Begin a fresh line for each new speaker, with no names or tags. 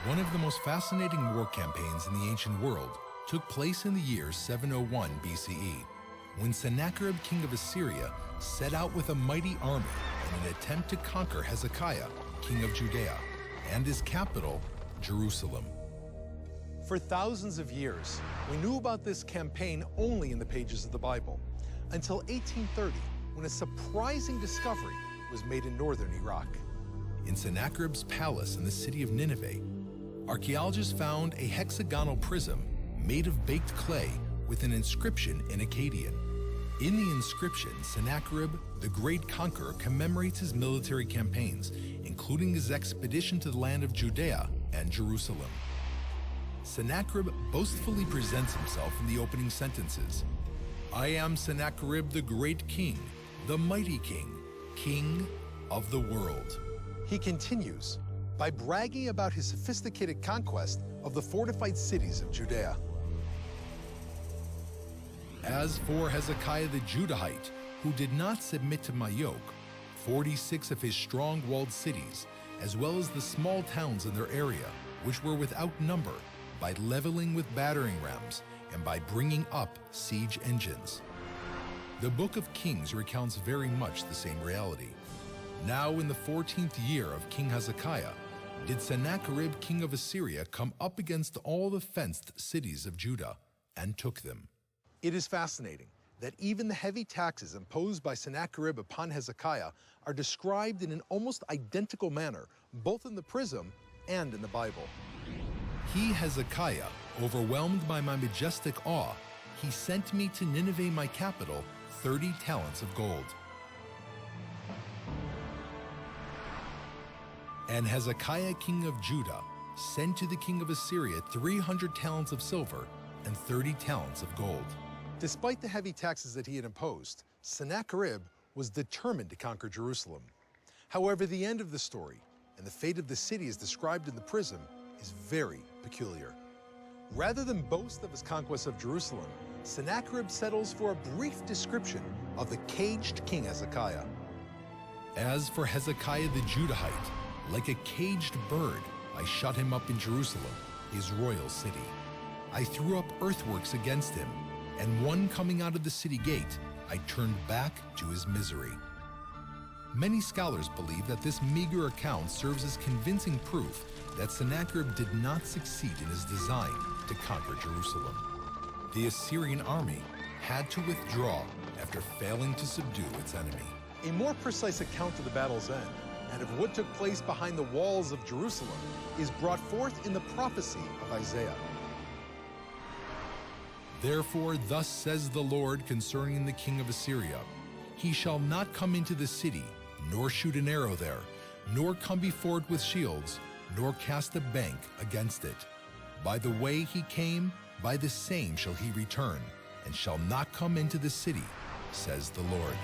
One of the most fascinating war campaigns in the ancient world took place in the year 701 BCE, when Sennacherib, king of Assyria, set out with a mighty army in an attempt to conquer Hezekiah, king of Judea, and his capital, Jerusalem.
For thousands of years, we knew about this campaign only in the pages of the Bible, until 1830, when a surprising discovery was made in northern Iraq.
In Sennacherib's palace in the city of Nineveh, archaeologists found a hexagonal prism made of baked clay with an inscription in Akkadian. In the inscription, Sennacherib, the great conqueror, commemorates his military campaigns, including his expedition to the land of Judea and Jerusalem. Sennacherib boastfully presents himself in the opening sentences. "I am Sennacherib, the great king, the mighty king, king of the world."
He continues by bragging about his sophisticated conquest of the fortified cities of Judea.
"As for Hezekiah the Judahite, who did not submit to my yoke, 46 of his strong walled cities, as well as the small towns in their area, which were without number, by leveling with battering rams and by bringing up siege engines." The Book of Kings recounts very much the same reality. Now in the 14th year of King Hezekiah, did Sennacherib, king of Assyria, come up against all the fenced cities of Judah and took them.
It is fascinating that even the heavy taxes imposed by Sennacherib upon Hezekiah are described in an almost identical manner, both in the Prism and in the Bible.
"He, Hezekiah, overwhelmed by my majestic awe, he sent me to Nineveh, my capital, 30 talents of gold. And Hezekiah, king of Judah, sent to the king of Assyria 300 talents of silver and 30 talents of gold."
Despite the heavy taxes that he had imposed, Sennacherib was determined to conquer Jerusalem. However, the end of the story and the fate of the city as described in the Prism is very peculiar. Rather than boast of his conquest of Jerusalem, Sennacherib settles for a brief description of the caged King Hezekiah.
"As for Hezekiah the Judahite, like a caged bird, I shut him up in Jerusalem, his royal city. I threw up earthworks against him, and one coming out of the city gate, I turned back to his misery." Many scholars believe that this meager account serves as convincing proof that Sennacherib did not succeed in his design to conquer Jerusalem. The Assyrian army had to withdraw after failing to subdue its enemy.
A more precise account of the battle's end and of what took place behind the walls of Jerusalem is brought forth in the prophecy of Isaiah.
"Therefore thus says the Lord concerning the king of Assyria, he shall not come into the city, nor shoot an arrow there, nor come before it with shields, nor cast a bank against it. By the way he came, by the same shall he return, and shall not come into the city, says the Lord."